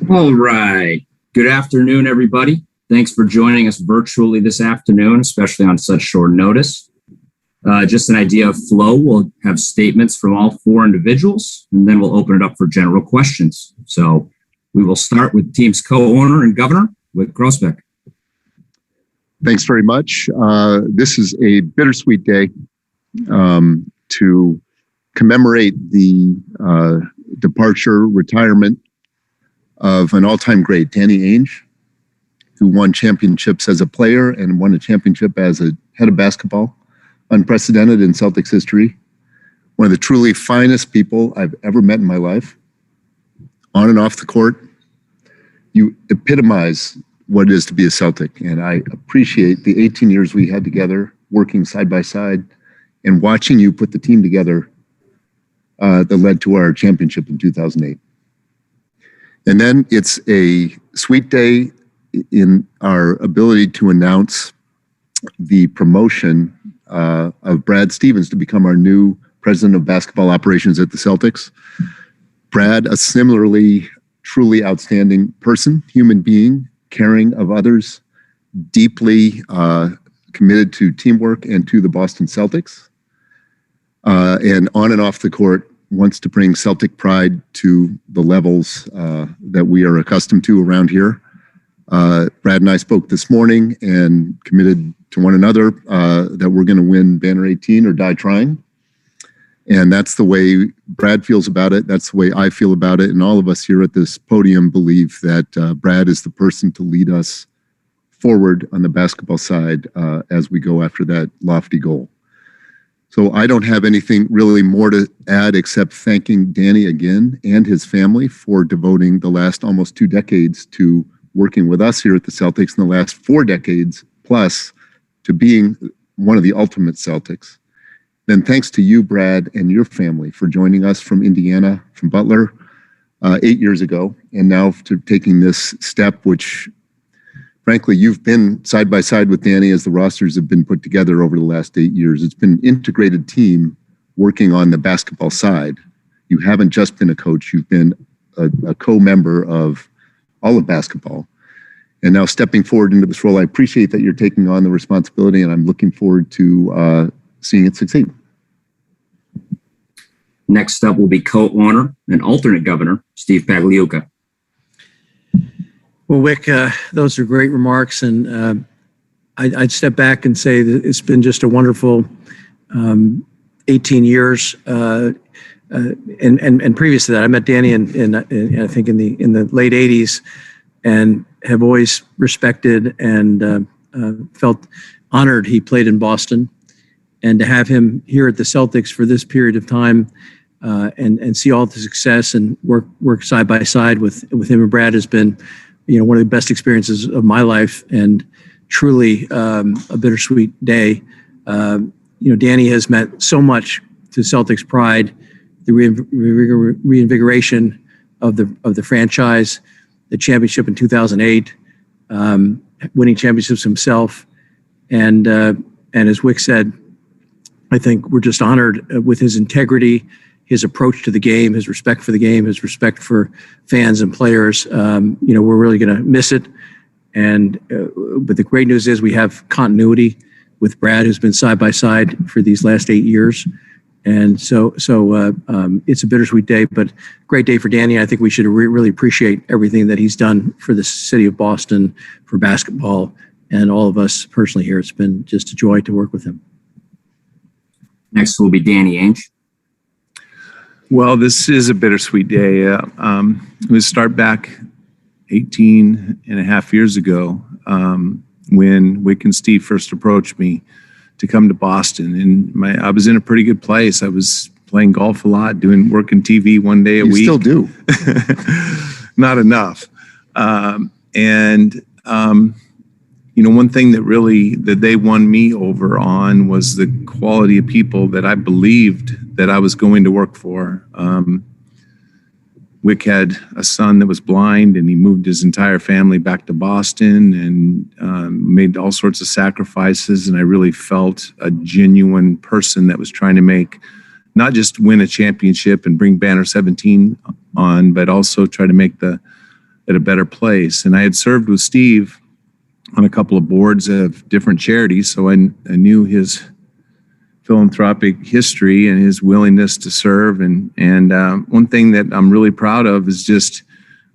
All right. Good afternoon, everybody. Thanks for joining us virtually this afternoon, especially on such short notice. Just an idea of flow. We'll have statements from all four individuals, and then we'll open it up for general questions. So we will start with the team's co-owner and governor, Wyc Grousbeck. Thanks very much. This is a bittersweet day to commemorate the retirement of an all-time great, Danny Ainge, who won championships as a player and won a championship as a head of basketball, unprecedented in Celtics history. One of the truly finest people I've ever met in my life, on and off the court. You epitomize what it is to be a Celtic, and I appreciate the 18 years we had together, working side by side, and watching you put the team together that led to our championship in 2008. And then it's a sweet day in our ability to announce the promotion of Brad Stevens to become our new president of basketball operations at the Celtics. Brad, a similarly truly outstanding person, human being, caring of others, deeply committed to teamwork and to the Boston Celtics. And on and off the court, wants to bring Celtic pride to the levels that we are accustomed to around here. Brad and I spoke this morning and committed to one another that we're going to win Banner 18 or die trying. And that's the way Brad feels about it. That's the way I feel about it. And all of us here at this podium believe that Brad is the person to lead us forward on the basketball side as we go after that lofty goal. So I don't have anything really more to add except thanking Danny again and his family for devoting the last almost 2 decades to working with us here at the Celtics, and the last 4 decades plus to being one of the ultimate Celtics. Then thanks to you, Brad, and your family for joining us from Indiana, from Butler, 8 years ago, and now to taking this step, which frankly, you've been side by side with Danny as the rosters have been put together over the last 8 years. It's been an integrated team working on the basketball side. You haven't just been a coach, you've been a co-member of all of basketball. And now stepping forward into this role, I appreciate that you're taking on the responsibility, and I'm looking forward to seeing it succeed. Next up will be co-owner and alternate governor, Steve Pagliuca. Well, Wyc, those are great remarks, and I'd step back and say that it's been just a wonderful 18 years. And previous to that, I met Danny in I think in the late 80s, and have always respected and felt honored he played in Boston, and to have him here at the Celtics for this period of time and see all the success and work side by side with him and Brad has been, one of the best experiences of my life, and truly a bittersweet day. Danny has meant so much to Celtics pride, the reinvigoration of the franchise, the championship in 2008, winning championships himself, and as Wyc said, I think we're just honored with his integrity, his approach to the game, his respect for the game, his respect for fans and players. We're really going to miss it. But the great news is we have continuity with Brad, who's been side by side for these last 8 years. And so it's a bittersweet day, but great day for Danny. I think we should really appreciate everything that he's done for the city of Boston, for basketball, and all of us personally here. It's been just a joy to work with him. Next will be Danny Ainge. Well, this is a bittersweet day. Let's start back 18 and a half years ago when Wyc and Steve first approached me to come to Boston. And I was in a pretty good place. I was playing golf a lot, working TV one day a week. You still do. Not enough. One thing that they won me over on was the quality of people that I believed that I was going to work for. Wyc had a son that was blind, and he moved his entire family back to Boston and made all sorts of sacrifices. And I really felt a genuine person that was trying to not just win a championship and bring Banner 17 on, but also try to make a at a better place. And I had served with Steve on a couple of boards of different charities, so I knew his philanthropic history and his willingness to serve. And one thing that I'm really proud of is just,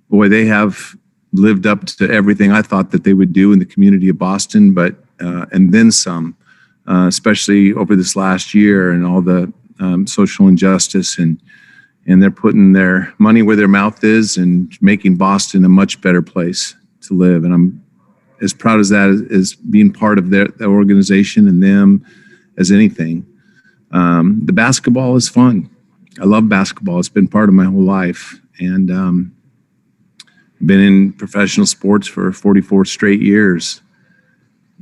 boy, they have lived up to everything I thought that they would do in the community of Boston, but and then some, especially over this last year and all the social injustice, and they're putting their money where their mouth is and making Boston a much better place to live. And I'm as proud as that as being part of their organization and them as anything. The basketball is fun. I love basketball. It's been part of my whole life. And been in professional sports for 44 straight years.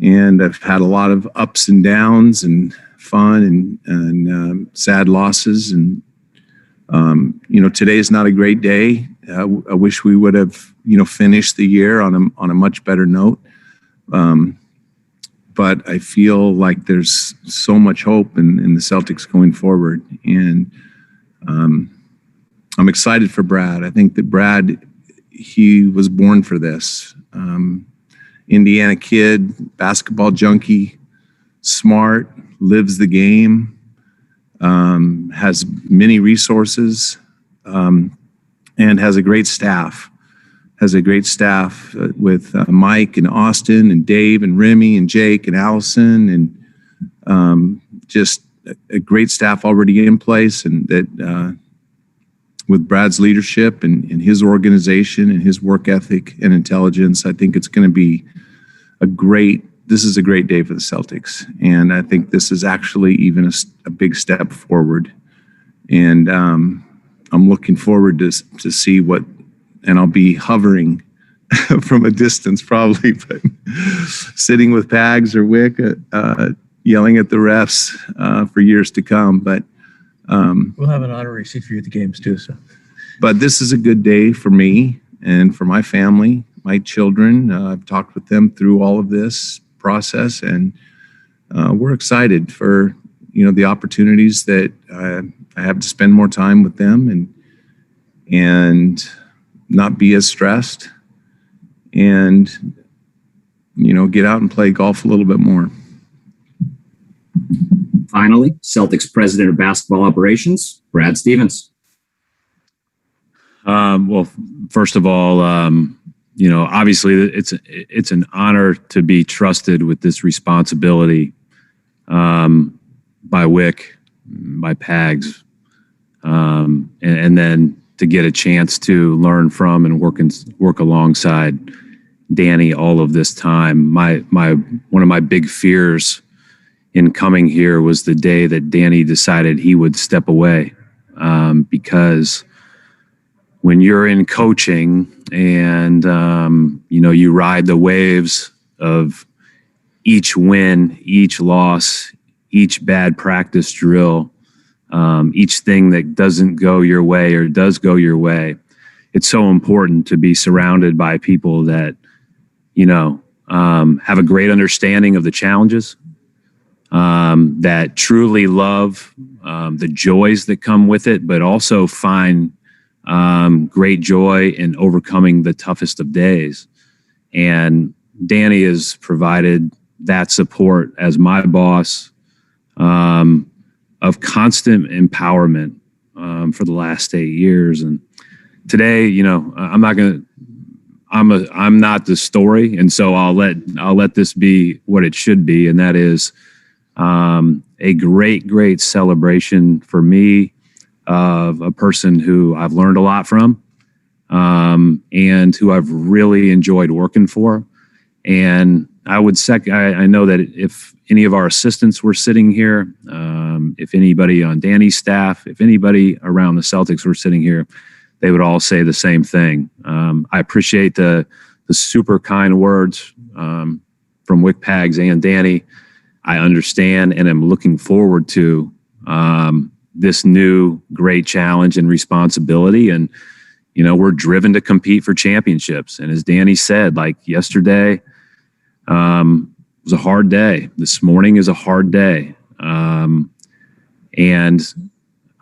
And I've had a lot of ups and downs and fun and sad losses. And, today is not a great day. I wish we would have, finished the year on a much better note. But I feel like there's so much hope in the Celtics going forward. And I'm excited for Brad. I think that Brad, he was born for this. Indiana kid, basketball junkie, smart, lives the game, has many resources, and has a great staff. With Mike and Austin and Dave and Remy and Jake and Allison, and just a great staff already in place. And that with Brad's leadership and his organization and his work ethic and intelligence, I think it's going to be this is a great day for the Celtics. And I think this is actually even a big step forward. And I'm looking forward to see what, and I'll be hovering from a distance probably, but sitting with Pags or Wyc, yelling at the refs for years to come. But We'll have an honorary seat for you at the games too. So, but this is a good day for me and for my family, my children. I've talked with them through all of this process, and we're excited for the opportunities that I have to spend more time with them and not be as stressed, and get out and play golf a little bit more. Finally, Celtics President of Basketball Operations, Brad Stevens. Well, first of all, obviously it's an honor to be trusted with this responsibility by Wyc, by Pags, and then to get a chance to learn from and work alongside Danny all of this time. One of my big fears in coming here was the day that Danny decided he would step away, because when you're in coaching and you ride the waves of each win, each loss, each bad practice drill, each thing that doesn't go your way or does go your way, it's so important to be surrounded by people that have a great understanding of the challenges, that truly love the joys that come with it, but also find great joy in overcoming the toughest of days. And Danny has provided that support as my boss, of constant empowerment for the last 8 years. And today, I'm not the story, and so I'll let this be what it should be, and that is a great celebration for me of a person who I've learned a lot from, and who I've really enjoyed working for. And I know that if any of our assistants were sitting here, if anybody on Danny's staff, if anybody around the Celtics were sitting here, they would all say the same thing. I appreciate the super kind words from Wyc, Pags, and Danny. I understand and am looking forward to this new great challenge and responsibility. And, we're driven to compete for championships. And as Danny said, like yesterday, was a hard day. This morning is a hard day. And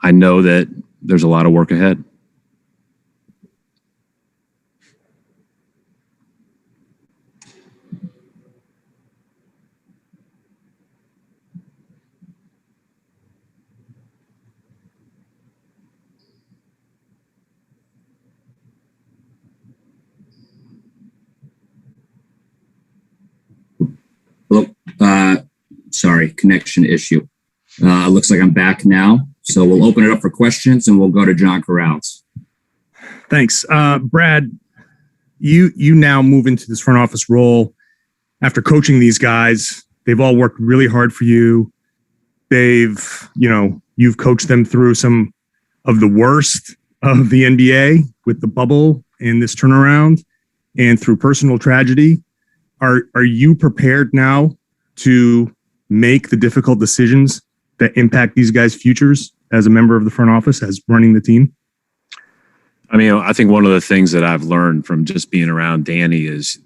I know that there's a lot of work ahead. Sorry, connection issue. Looks like I'm back now. So we'll open it up for questions and we'll go to John Corrales. Thanks. Brad, you now move into this front office role after coaching these guys. They've all worked really hard for you. You've coached them through some of the worst of the NBA with the bubble and this turnaround and through personal tragedy. Are you prepared now to make the difficult decisions that impact these guys' futures as a member of the front office, as running the team? I mean, I think one of the things that I've learned from just being around Danny is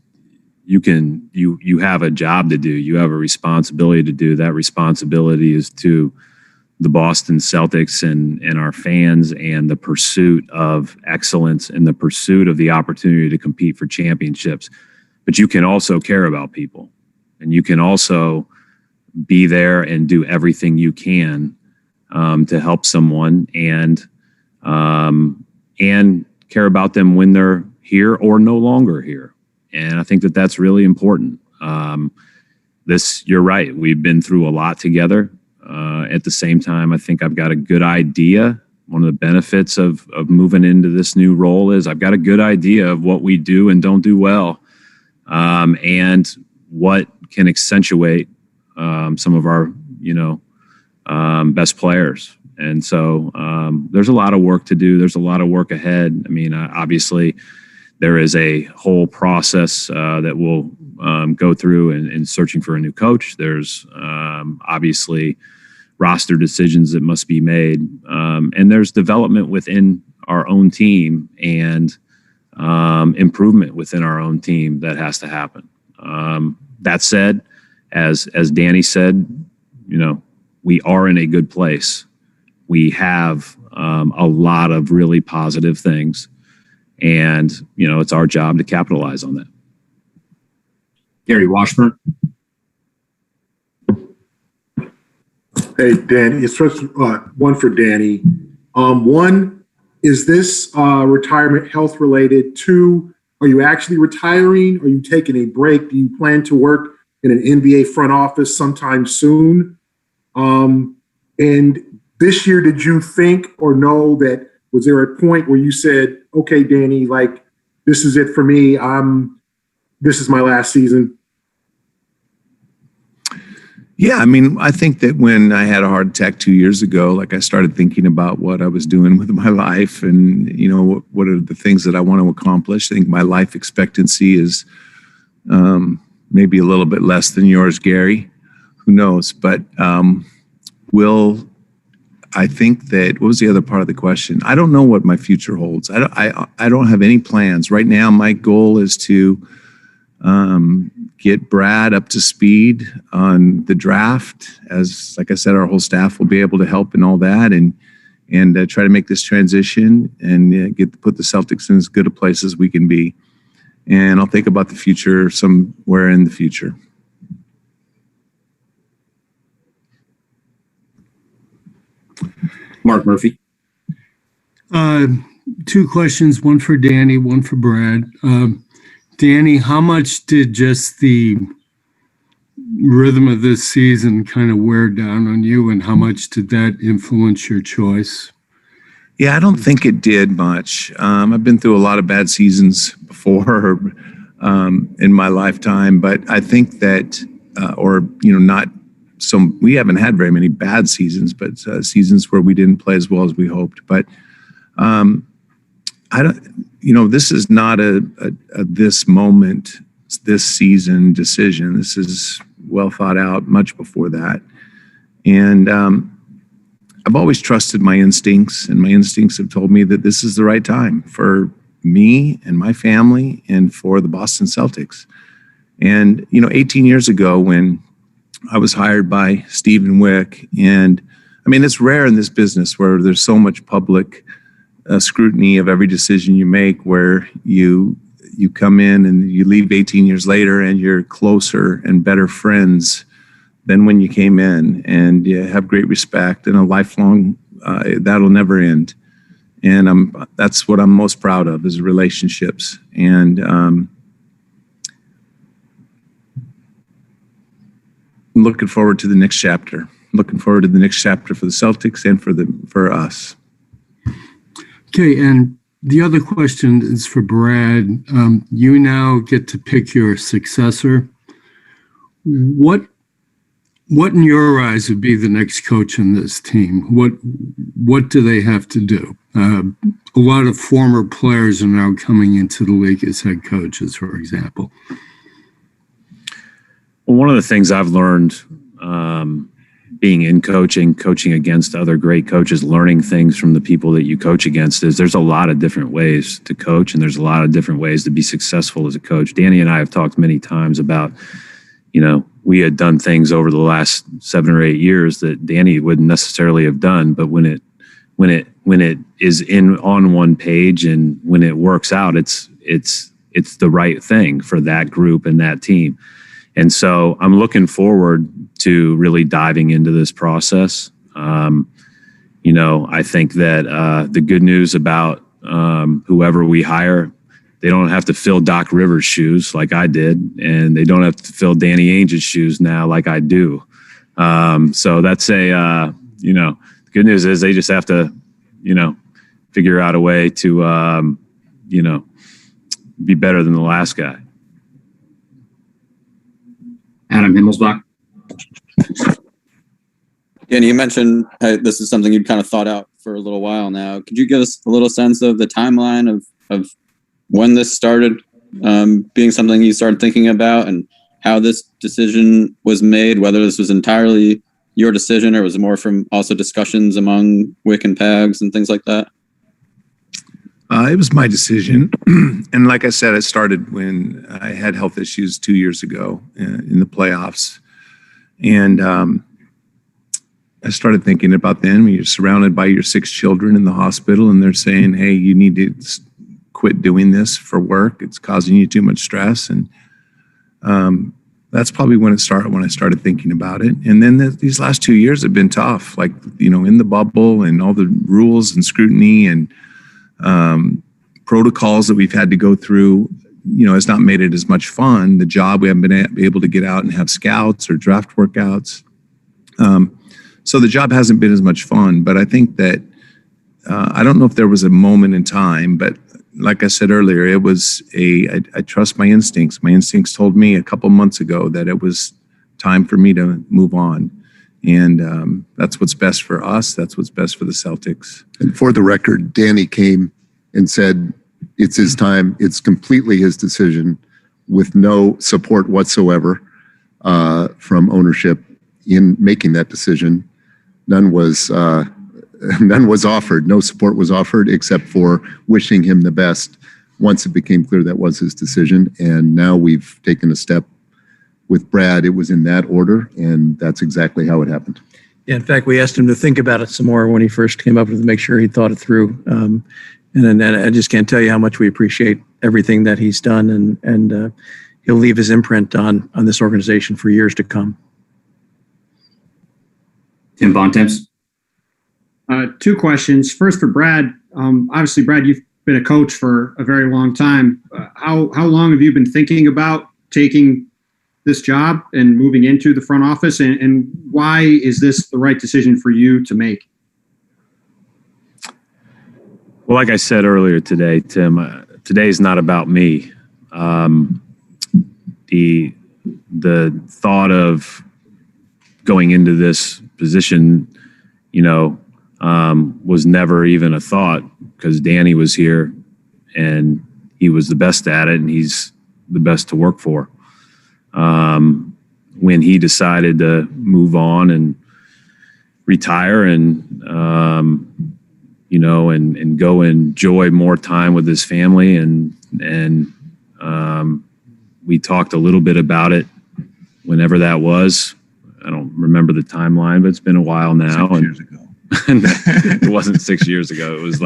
you have a job to do. You have a responsibility to do. That responsibility is to the Boston Celtics and our fans, and the pursuit of excellence and the pursuit of the opportunity to compete for championships. But you can also care about people, and you can also be there and do everything you can to help someone and care about them when they're here or no longer here. And I think that that's really important. You're right. We've been through a lot together. At the same time, I think I've got a good idea. One of the benefits of moving into this new role is I've got a good idea of what we do and don't do well, and what can accentuate some of our, best players. And so there's a lot of work to do. There's a lot of work ahead. I mean, obviously, there is a whole process that we'll go through in searching for a new coach. There's obviously roster decisions that must be made. And there's development within our own team and improvement within our own team that has to happen. That said, as Danny said, we are in a good place. We have a lot of really positive things. And, it's our job to capitalize on that. Gary Washburn. Hey, Danny, it's first one for Danny. One, is this retirement health related? Two, are you actually retiring? Are you taking a break? Do you plan to work in an NBA front office sometime soon? And this year, did you think or know that, was there a point where you said, okay, Danny, this is it for me. This is my last season? Yeah, I mean, I think that when I had a heart attack 2 years ago, I started thinking about what I was doing with my life and, what are the things that I want to accomplish. I think my life expectancy is maybe a little bit less than yours, Gary. Who knows? But I think that, what was the other part of the question? I don't know what my future holds. I don't have any plans. Right now, my goal is to get Brad up to speed on the draft. Like I said, our whole staff will be able to help in all that, and try to make this transition and put the Celtics in as good a place as we can be. And I'll think about the future somewhere in the future. Mark Murphy. Two questions, one for Danny, one for Brad. Danny, how much did just the rhythm of this season kind of wear down on you, and how much did that influence your choice? Yeah, I don't think it did much. I've been through a lot of bad seasons before in my lifetime, but I think that, not so, we haven't had very many bad seasons, but seasons where we didn't play as well as we hoped. But I don't, this is not a this moment, this season decision. This is well thought out much before that. And I've always trusted my instincts, and my instincts have told me that this is the right time for me and my family and for the Boston Celtics. And, 18 years ago when I was hired by Steve and Wyc, and I mean, it's rare in this business where there's so much public scrutiny of every decision you make, where you come in and you leave 18 years later and you're closer and better friends than when you came in, and you have great respect and a lifelong, that'll never end. And that's what I'm most proud of, is relationships. And I'm looking forward to the next chapter. Looking forward to the next chapter for the Celtics and for us. Okay, and the other question is for Brad. You now get to pick your successor. What in your eyes would be the next coach in this team? What do they have to do? A lot of former players are now coming into the league as head coaches, for example. Well, one of the things I've learned being in coaching against other great coaches, learning things from the people that you coach against is there's a lot of different ways to coach and there's a lot of different ways to be successful as a coach. Danny and I have talked many times about, we had done things over the last 7 or 8 years that Danny wouldn't necessarily have done, but when it is on one page and when it works out, it's the right thing for that group and that team. And so I'm looking forward to really diving into this process. I think that the good news about whoever we hire, they don't have to fill Doc Rivers' shoes like I did, and they don't have to fill Danny Ainge's shoes now like I do. So that's the good news is they just have to, figure out a way to, be better than the last guy. Adam Himmelsbach. Danny, you mentioned this is something you'd kind of thought out for a little while now. Could you give us a little sense of the timeline of when this started being something you started thinking about and how this decision was made, whether this was entirely your decision or was it more from also discussions among Wyc and Pags and things like that? It was my decision. And like I said, it started when I had health issues 2 years ago in the playoffs. And I started thinking about them. You're surrounded by your 6 children in the hospital and they're saying, hey, you need to quit doing this for work. It's causing you too much stress. And that's probably when I started thinking about it. And then these last 2 years have been tough, like, in the bubble and all the rules and scrutiny and protocols that we've had to go through, has not made it as much fun. The job, we haven't been able to get out and have scouts or draft workouts. So the job hasn't been as much fun, but I think that, I don't know if there was a moment in time, but like I said earlier, it was I trust my instincts. My instincts told me a couple months ago that it was time for me to move on. And that's what's best for us. That's what's best for the Celtics. And for the record, Danny came and said, it's his time. It's completely his decision with no support whatsoever from ownership in making that decision. None was offered. No support was offered except for wishing him the best once it became clear that was his decision. And now we've taken a step with Brad. It was in that order, and that's exactly how it happened. Yeah, in fact, we asked him to think about it some more when he first came up with it to make sure he thought it through. And I just can't tell you how much we appreciate everything that he's done, and he'll leave his imprint on this organization for years to come. Tim Bontemps. 2 questions. First for Brad. Obviously, Brad, you've been a coach for a very long time. How long have you been thinking about taking this job and moving into the front office, and why is this the right decision for you to make? Well, like I said earlier today, Tim, today is not about me. The thought of going into this position, was never even a thought because Danny was here and he was the best at it and he's the best to work for. When he decided to move on and retire and go enjoy more time with his family and we talked a little bit about it whenever that was. I don't remember the timeline, but it's been a while now. 6 years ago. It wasn't 6 years ago. It was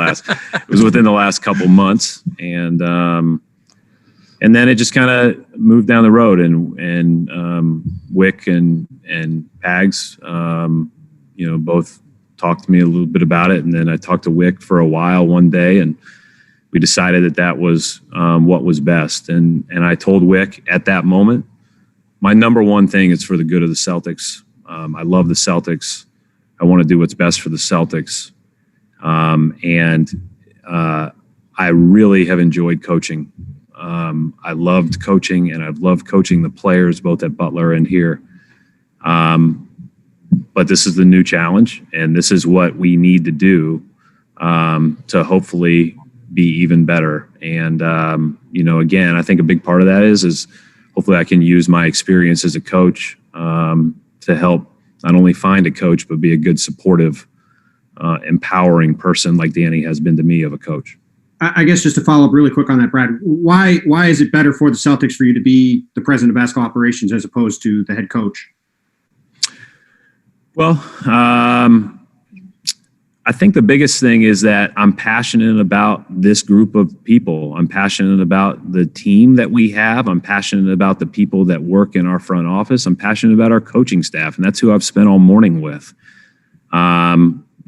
within the last couple months. And then it just kind of moved down the road and Wyc and Pags, both talked to me a little bit about it. And then I talked to Wyc for a while one day and we decided that was what was best. And I told Wyc at that moment my number one thing is for the good of the Celtics. I love the Celtics. I want to do what's best for the Celtics. I really have enjoyed coaching. I loved coaching, and I've loved coaching the players both at Butler and here. But this is the new challenge, and this is what we need to do to hopefully be even better. And, again, I think a big part of that is hopefully I can use my experience as a coach to help not only find a coach, but be a good supportive, empowering person like Danny has been to me of a coach. I guess just to follow up really quick on that, Brad, why is it better for the Celtics for you to be the president of basketball operations as opposed to the head coach? Well, I think the biggest thing is that I'm passionate about this group of people. I'm passionate about the team that we have. I'm passionate about the people that work in our front office. I'm passionate about our coaching staff, and that's who I've spent all morning with.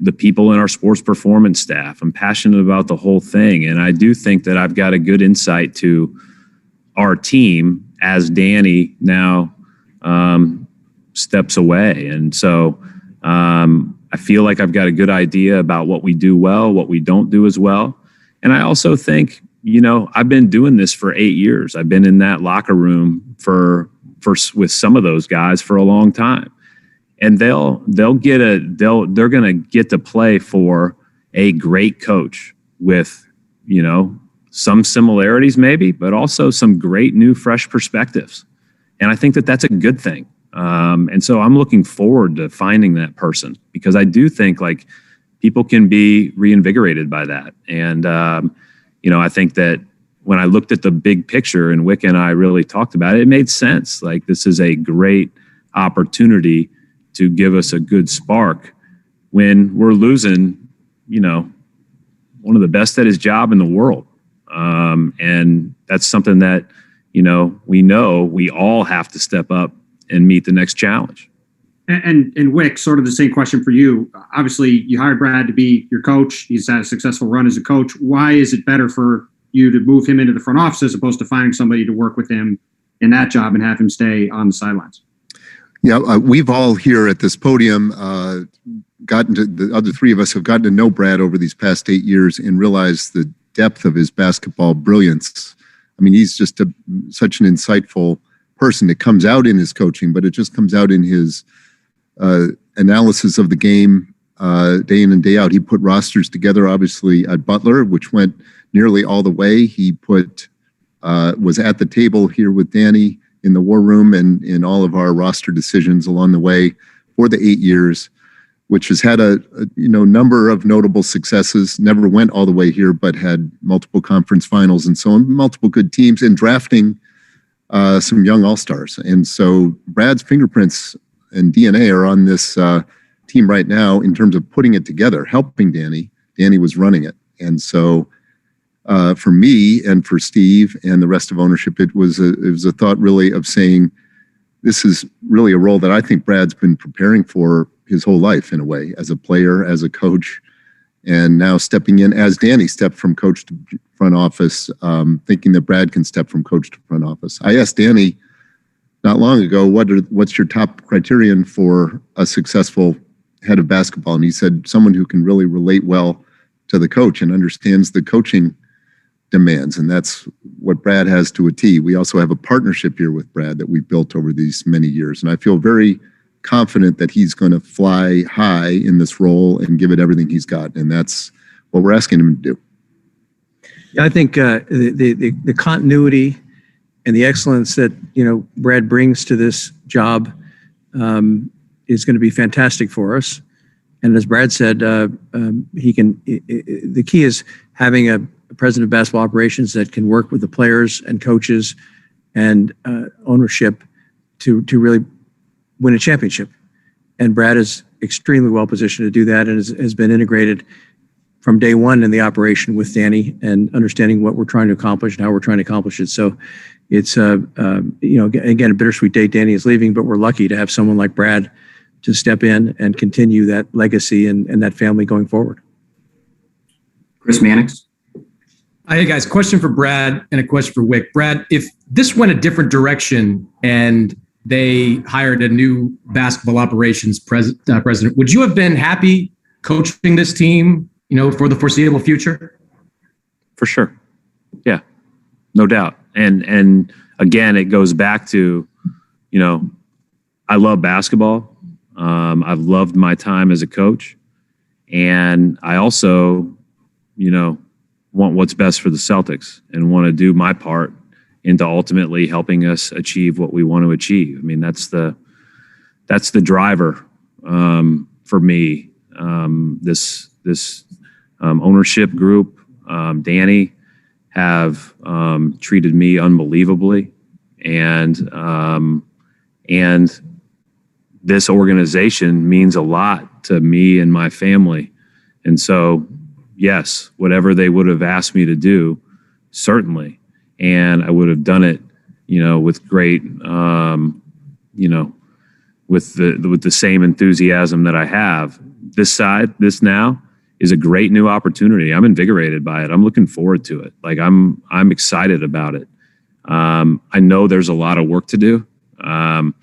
The people in our sports performance staff. I'm passionate about the whole thing, and I do think that I've got a good insight to our team as Danny now steps away. And so I feel like I've got a good idea about what we do well, what we don't do as well. And I also think, I've been doing this for 8 years. I've been in that locker room with some of those guys for a long time. And they're going to get to play for a great coach with, some similarities maybe, but also some great new fresh perspectives. And I think that that's a good thing. And so I'm looking forward to finding that person, because I do think like people can be reinvigorated by that. And, I think that when I looked at the big picture and Wyc and I really talked about it, it made sense. Like, this is a great opportunity to give us a good spark when we're losing, one of the best at his job in the world. And that's something that, we know we all have to step up and meet the next challenge. And Wyc, sort of the same question for you. Obviously, you hired Brad to be your coach. He's had a successful run as a coach. Why is it better for you to move him into the front office as opposed to finding somebody to work with him in that job and have him stay on the sidelines? Yeah, we've all here at this podium the other three of us have gotten to know Brad over these past 8 years and realized the depth of his basketball brilliance. I mean, he's just such an insightful person. It comes out in his coaching, but it just comes out in his analysis of the game day in and day out. He put rosters together, obviously, at Butler, which went nearly all the way. He was at the table here with Danny in the war room and in all of our roster decisions along the way for the 8 years, which has had a number of notable successes. Never went all the way here, but had multiple conference finals and so on, multiple good teams, and drafting some young all-stars. And so Brad's fingerprints and DNA are on this team right now in terms of putting it together, helping Danny. Danny was running it. And so for me and for Steve and the rest of ownership, it was a thought really of saying, this is really a role that I think Brad's been preparing for his whole life in a way, as a player, as a coach, and now stepping in as Danny stepped from coach to front office, thinking that Brad can step from coach to front office. I asked Danny not long ago, what's your top criterion for a successful head of basketball? And he said, someone who can really relate well to the coach and understands the coaching demands. And that's what Brad has to a T. We also have a partnership here with Brad that we built over these many years. And I feel very confident that he's going to fly high in this role and give it everything he's got. And that's what we're asking him to do. I think the continuity and the excellence that Brad brings to this job is going to be fantastic for us. And as Brad said, he can. The key is having a president of basketball operations that can work with the players and coaches and ownership to really win a championship. And Brad is extremely well positioned to do that, and has been integrated from day one in the operation with Danny and understanding what we're trying to accomplish and how we're trying to accomplish it. So it's, again, a bittersweet day. Danny is leaving, but we're lucky to have someone like Brad to step in and continue that legacy and that family going forward. Chris Mannix. Hey guys, question for Brad and a question for Wyc. Brad, if this went a different direction and they hired a new basketball operations president. Would you have been happy coaching this team, for the foreseeable future? For sure. Yeah, no doubt. And again, it goes back to, I love basketball. I've loved my time as a coach, and I also, want what's best for the Celtics and want to do my part into ultimately helping us achieve what we want to achieve. I mean, that's the driver for me. This ownership group, Danny, have treated me unbelievably, and this organization means a lot to me and my family. And so, yes, whatever they would have asked me to do, certainly. And I would have done it, with great, with the same enthusiasm that I have. This now is a great new opportunity. I'm invigorated by it. I'm looking forward to it. Like I'm excited about it. I know there's a lot of work to do. And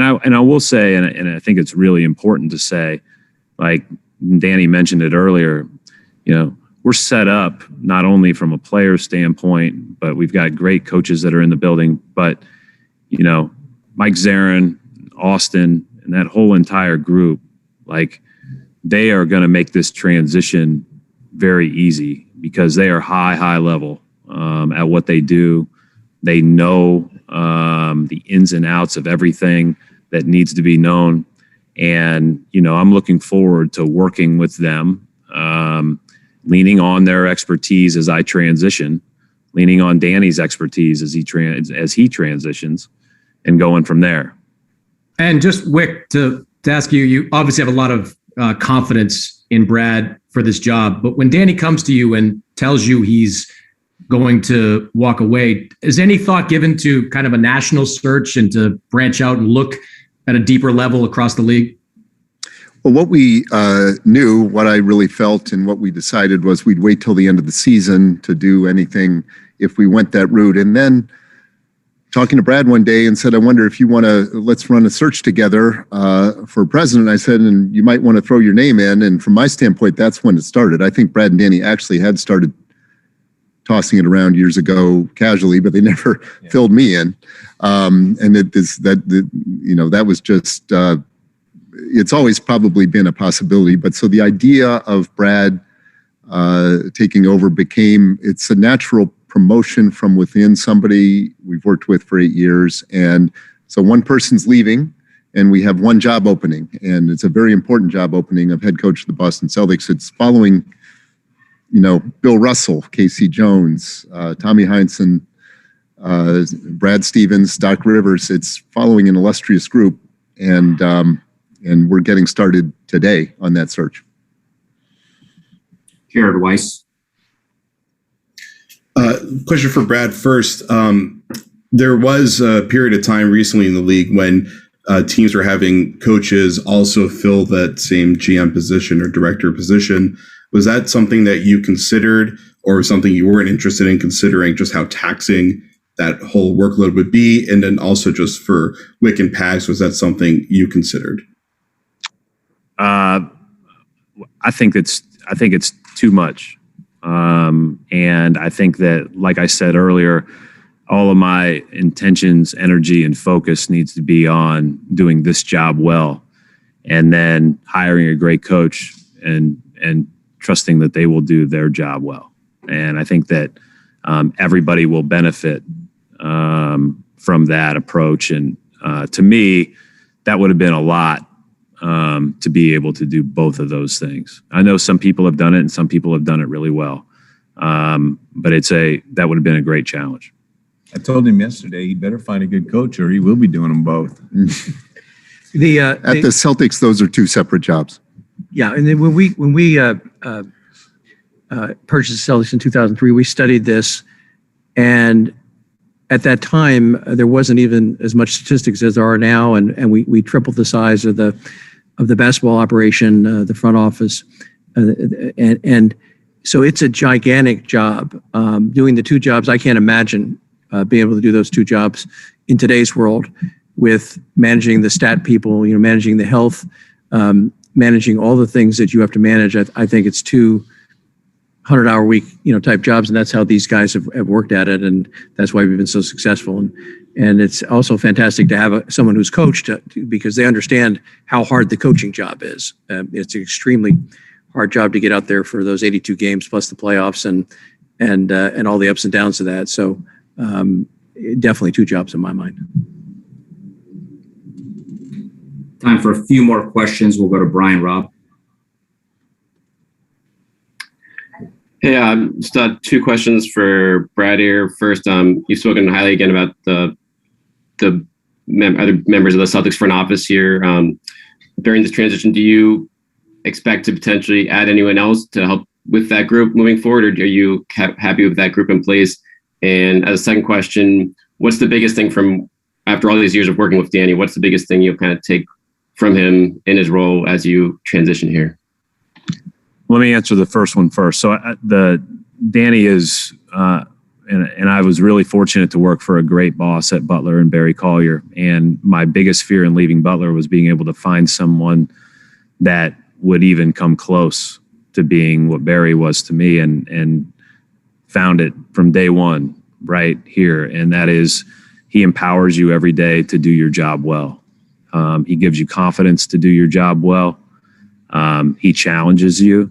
I will say, and I think it's really important to say, like Danny mentioned it earlier, we're set up not only from a player standpoint, but we've got great coaches that are in the building. But, Mike Zarin, Austin, and that whole entire group, like they are going to make this transition very easy because they are high level at what they do. They know the ins and outs of everything that needs to be known. And, I'm looking forward to working with them, leaning on their expertise as I transition, leaning on Danny's expertise as he transitions, and going from there. And just Wyc, to ask you, you obviously have a lot of confidence in Brad for this job, but when Danny comes to you and tells you he's going to walk away, is any thought given to kind of a national search and to branch out and look at a deeper level across the league? Well, what we knew, what I really felt, and what we decided was we'd wait till the end of the season to do anything if we went that route. And then talking to Brad one day and said, I wonder if you want to, let's run a search together for president. I said, and you might want to throw your name in. And from my standpoint, that's when it started. I think Brad and Danny actually had started tossing it around years ago casually, but they never filled me in. And that was just, it's always probably been a possibility. But so the idea of Brad taking over it's a natural promotion from within somebody we've worked with for 8 years. And so one person's leaving and we have one job opening, and it's a very important job opening of head coach of the Boston Celtics. It's following, Bill Russell, Casey Jones, Tommy Heinsohn, Brad Stevens, Doc Rivers. It's following an illustrious group, and we're getting started today on that search. Jared Weiss. Question for Brad first. There was a period of time recently in the league when teams were having coaches also fill that same GM position or director position. Was that something that you considered, or something you weren't interested in considering, just how taxing that whole workload would be? And then also just for Wyc and Pags, was that something you considered? I think it's too much. And I think that, like I said earlier, all of my intentions, energy, and focus needs to be on doing this job well, and then hiring a great coach and trusting that they will do their job well. And I think that everybody will benefit from that approach. And to me, that would have been a lot to be able to do both of those things. I know some people have done it and some people have done it really well. But that would have been a great challenge. I told him yesterday he better find a good coach or he will be doing them both. At the Celtics, those are two separate jobs. Yeah, and then when we purchased the Celtics in 2003, we studied this, and at that time there wasn't even as much statistics as there are now, and we tripled the size of the basketball operation, the front office, and so it's a gigantic job. Doing the two jobs, I can't imagine being able to do those two jobs in today's world. with managing the stat people, managing the health, managing all the things that you have to manage. I think it's 200-hour week, type jobs, and that's how these guys have worked at it, and that's why we've been so successful. And it's also fantastic to have someone who's coached because they understand how hard the coaching job is. It's an extremely hard job to get out there for those 82 games plus the playoffs and all the ups and downs of that. So definitely 2 jobs in my mind. Time for a few more questions. We'll go to Brian Robb. Hey, just 2 questions for Brad here. First, you've spoken highly again about the other members of the Celtics front office here. During this transition, do you expect to potentially add anyone else to help with that group moving forward, or are you happy with that group in place? And as a second question, what's the biggest thing from after all these years of working with Danny? What's the biggest thing you'll kind of take from him in his role as you transition here? Let me answer the first one first. So Danny is, and I was really fortunate to work for a great boss at Butler and Barry Collier. And my biggest fear in leaving Butler was being able to find someone that would even come close to being what Barry was to me, and found it from day one right here. And that is, he empowers you every day to do your job well. He gives you confidence to do your job well. He challenges you,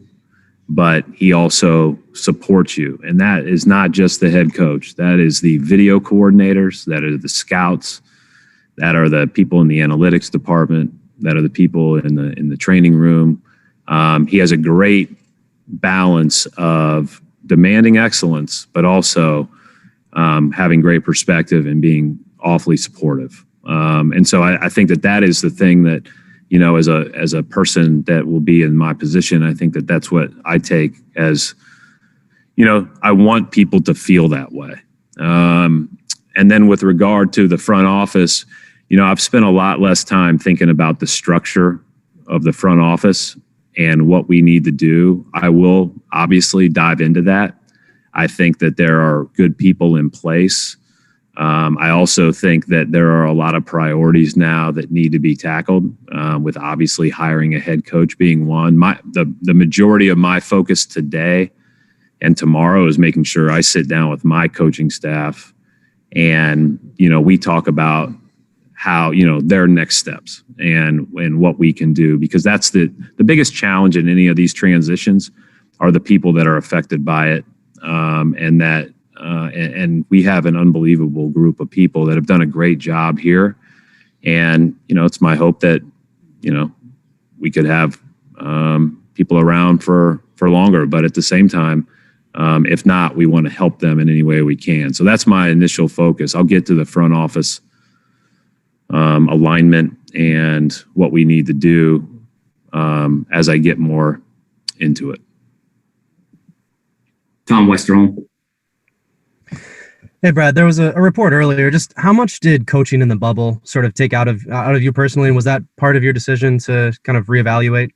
but he also supports you. And that is not just the head coach. That is the video coordinators, that are the scouts, that are the people in the analytics department, that are the people in the training room. He has a great balance of demanding excellence, but also having great perspective and being awfully supportive. And so I think that is the thing that, as a person that will be in my position, I think that's what I take as, I want people to feel that way. And then with regard to the front office, I've spent a lot less time thinking about the structure of the front office and what we need to do. I will obviously dive into that. I think that there are good people in place. I also think that there are a lot of priorities now that need to be tackled, with obviously hiring a head coach being one. The majority of my focus today and tomorrow is making sure I sit down with my coaching staff and, we talk about how, their next steps and what we can do, because that's the biggest challenge in any of these transitions are the people that are affected by it. And we have an unbelievable group of people that have done a great job here. And, it's my hope that, we could have people around for longer, but at the same time, if not, we want to help them in any way we can. So that's my initial focus. I'll get to the front office alignment and what we need to do as I get more into it. Tom Westerholm. Hey, Brad, there was a report earlier. Just how much did coaching in the bubble sort of take out of you personally? And was that part of your decision to kind of reevaluate?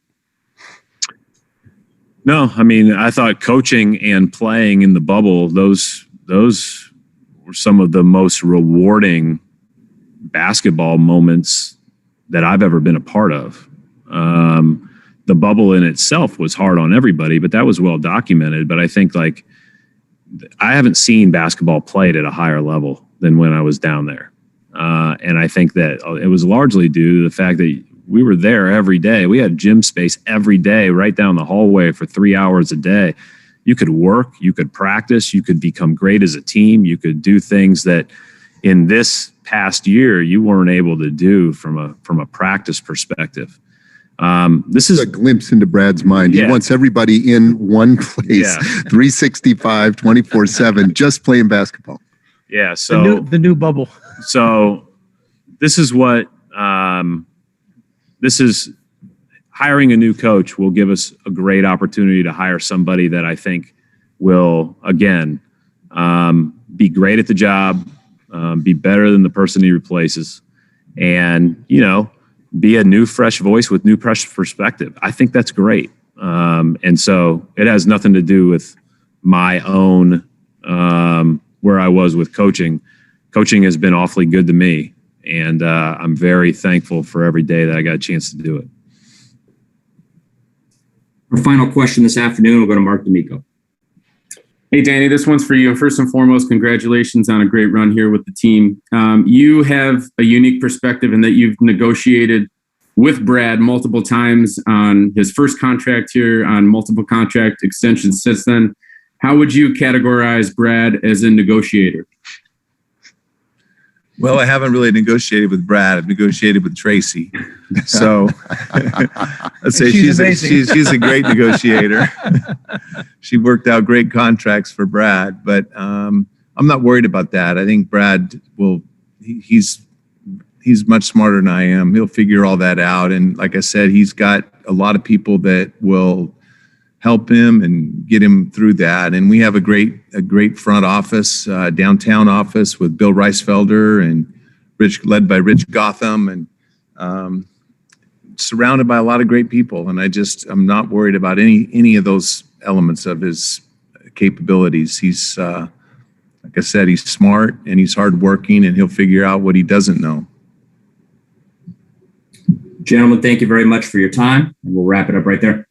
No, I thought coaching and playing in the bubble, those were some of the most rewarding basketball moments that I've ever been a part of. The bubble in itself was hard on everybody, but that was well documented. But I think I haven't seen basketball played at a higher level than when I was down there. And I think that it was largely due to the fact that we were there every day. We had gym space every day, right down the hallway for 3 hours a day. You could work, you could practice, you could become great as a team. You could do things that in this past year you weren't able to do from a practice perspective. This is a glimpse into Brad's mind. Yeah. He wants everybody in one place, 365, 24/7, just playing basketball. Yeah. So the new bubble. So this is what this is. Hiring a new coach will give us a great opportunity to hire somebody that I think will, again, be great at the job, be better than the person he replaces, and, be a new, fresh voice with new, fresh perspective. I think that's great. And so it has nothing to do with my own, where I was with coaching. Coaching has been awfully good to me. And I'm very thankful for every day that I got a chance to do it. Our final question this afternoon will go to Mark D'Amico. Hey, Danny, this one's for you. And first and foremost, congratulations on a great run here with the team. You have a unique perspective in that you've negotiated with Brad multiple times on his first contract here, on multiple contract extensions since then. How would you categorize Brad as a negotiator? Well, I haven't really negotiated with Brad. I've negotiated with Tracy. So let's say she's a great negotiator. She worked out great contracts for Brad, but I'm not worried about that. I think Brad he's much smarter than I am. He'll figure all that out. And like I said, he's got a lot of people that will help him and get him through that. And we have a great front office, downtown office with Bill Reisfelder and led by Rich Gotham, and surrounded by a lot of great people. And I'm not worried about any of those elements of his capabilities. He's, like I said, he's smart and he's hardworking, and he'll figure out what he doesn't know. Gentlemen, thank you very much for your time. And we'll wrap it up right there.